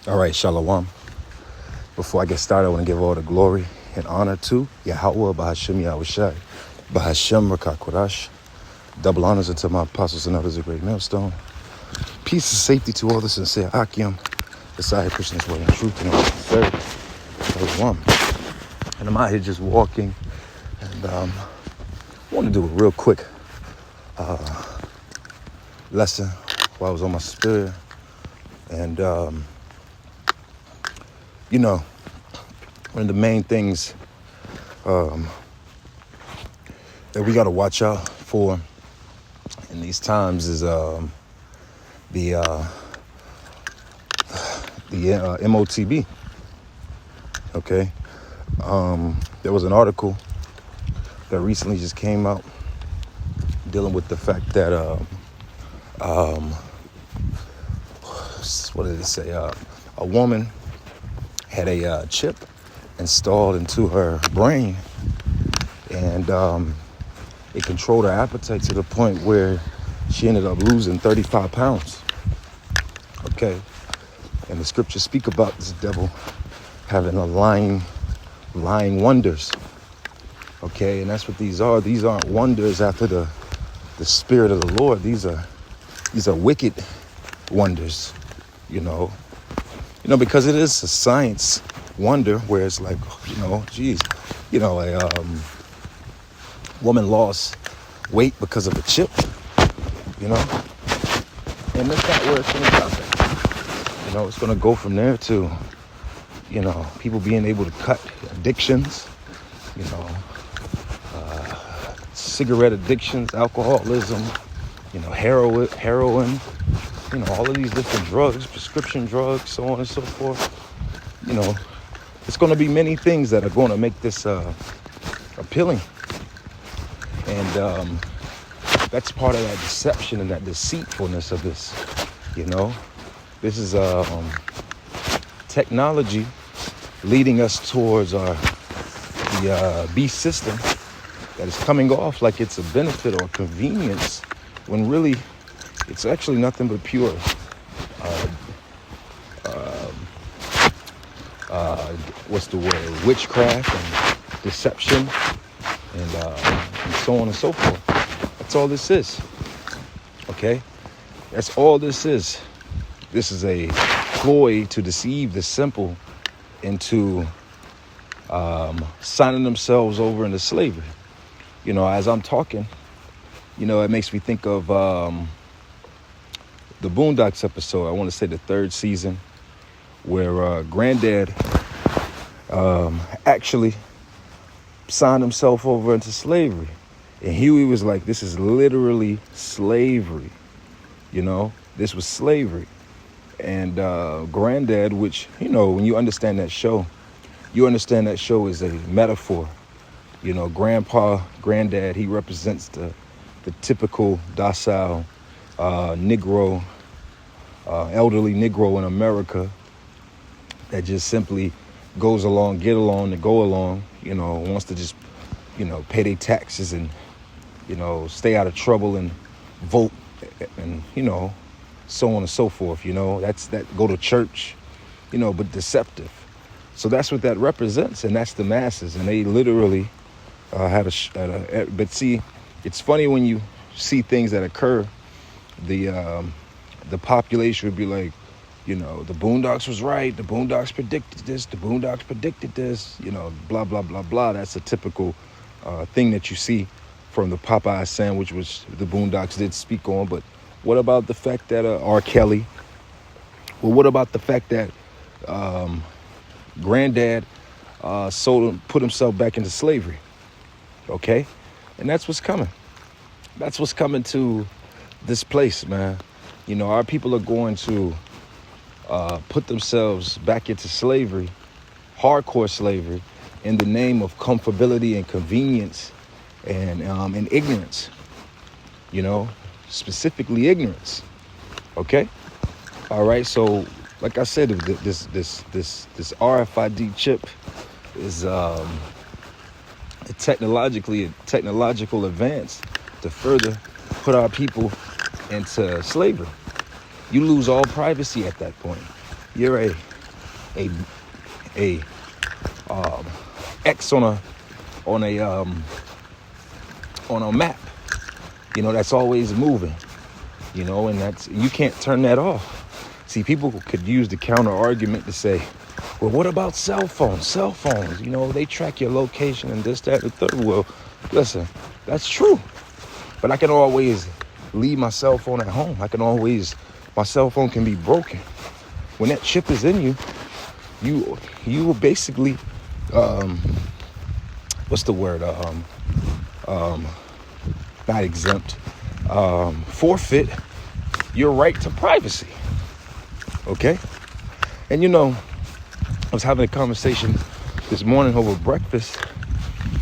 All right, Shalom. Before I get started, I want to give all the glory and honor to Yahweh, Bahashem Yahushai, Bahashem Rakakwadash. Double honors unto my apostles and others, a great millstone. Peace and safety to all the sincere Akim, the Sahih Christian's way and truth, and all the third. Shalom. And I'm out here just walking, and I want to do a real quick lesson while I was on my spirit. And, one of the main things that we got to watch out for in these times is the MOTB. Okay, there was an article that recently just came out dealing with the fact that what did it say? A woman had a chip installed into her brain, and it controlled her appetite to the point where she ended up losing 35 pounds. Okay, and the scriptures speak about this devil having a lying wonders. Okay, and that's what these are. These aren't wonders after the spirit of the Lord. These are wicked wonders. Because it is a science wonder where it's like, a woman lost weight because of a chip, and that's not where it's going to stop at. It's going to go from there to, people being able to cut addictions, cigarette addictions, alcoholism, heroin, all of these different drugs, prescription drugs, so on and so forth. It's going to be many things that are going to make this appealing. And that's part of that deception and that deceitfulness of this, This is technology leading us towards the beast system that is coming off like it's a benefit or convenience, when really it's actually nothing but pure witchcraft and deception and so on and so forth. That's all this is. Okay? That's all this is. This is a ploy to deceive the simple into signing themselves over into slavery. As I'm talking, it makes me think of the Boondocks episode. I want to say the third season, where Granddad actually signed himself over into slavery. And Huey was like, this is literally slavery. This was slavery. And Granddad, which, when you understand that show, is a metaphor. Granddad, he represents the typical docile Negro, elderly Negro in America that just simply goes along, get along, to go along, wants to just, pay their taxes and, stay out of trouble and vote and, so on and so forth, that's go to church, but deceptive. So that's what that represents, and that's the masses. And they literally but see, it's funny when you see things that occur, the population would be like, the Boondocks was right. The Boondocks predicted this. The Boondocks predicted this. Blah, blah, blah, blah. That's a typical thing that you see from the Popeye sandwich, which the Boondocks did speak on. But what about the fact that R. Kelly? Well, what about the fact that Granddad put himself back into slavery? Okay? And that's what's coming. That's what's coming to this place, man. Our people are going to put themselves back into slavery, hardcore slavery, in the name of comfortability and convenience and ignorance. Specifically ignorance. Okay? All right. So, like I said, this RFID chip is a technological advance to further put our people into slavery. You lose all privacy at that point. You're a a X on a map, that's always moving, and you can't turn that off. See, people could use the counter argument to say, well, what about cell phones? Cell phones, they track your location and this, that, and the third. Well, listen, that's true. But I can always leave my cell phone at home. My cell phone can be broken. When that chip is in you will basically, what's the word? Not exempt, forfeit your right to privacy. Okay? And I was having a conversation this morning over breakfast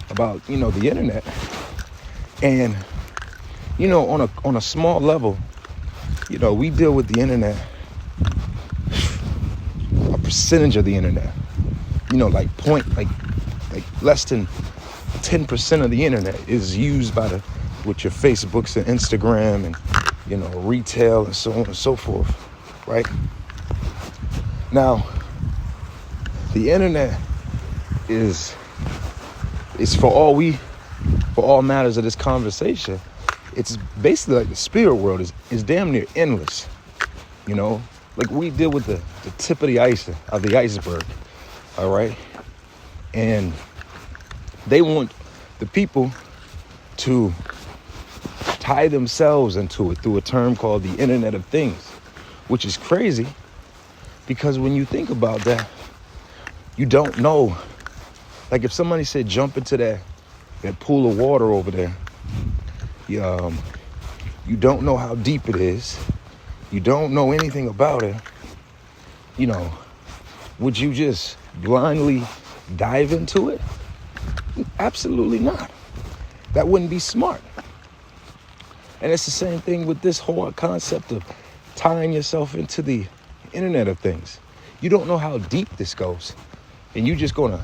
about, the internet. And, on a small level, we deal with the internet, a percentage of the internet, like less than 10% of the internet is used with your Facebooks and Instagram and, retail and so on and so forth, right? Now, the internet is for all matters of this conversation. It's basically like the spirit world is damn near endless, like we deal with the tip of the iceberg, all right? And they want the people to tie themselves into it through a term called the Internet of Things, which is crazy because when you think about that, you don't know. Like if somebody said jump into that pool of water over there, you don't know how deep it is. You don't know anything about it. Would you just blindly dive into it? Absolutely not. That wouldn't be smart. And it's the same thing with this whole concept of tying yourself into the Internet of Things. You don't know how deep this goes. And you just gonna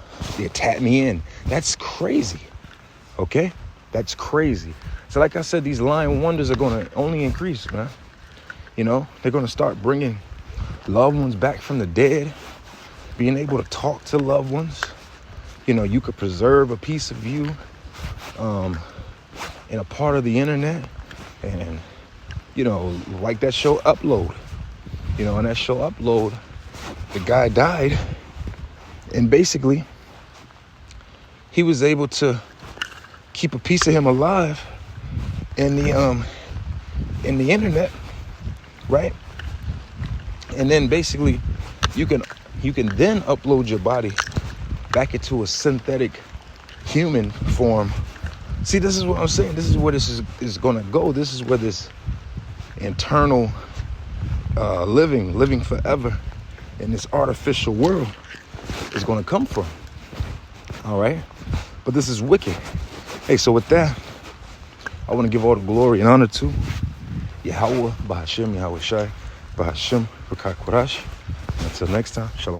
tap me in. That's crazy. Okay? That's crazy. So like I said, these lying wonders are gonna only increase, man. They're gonna start bringing loved ones back from the dead, being able to talk to loved ones. You could preserve a piece of you in a part of the internet. And, like that show Upload. On that show Upload, the guy died. And basically, he was able to keep a piece of him alive in the internet, right? And then basically, you can then upload your body back into a synthetic human form. See, this is what I'm saying. This is where this is going to go. This is where this internal living forever in this artificial world is going to come from. All right? But this is wicked. Hey, so with that, I want to give all the glory and honor to Yahweh, Bahashim, Yahweh Shai, Bahashim, Rakak Korash. Until next time, shalom.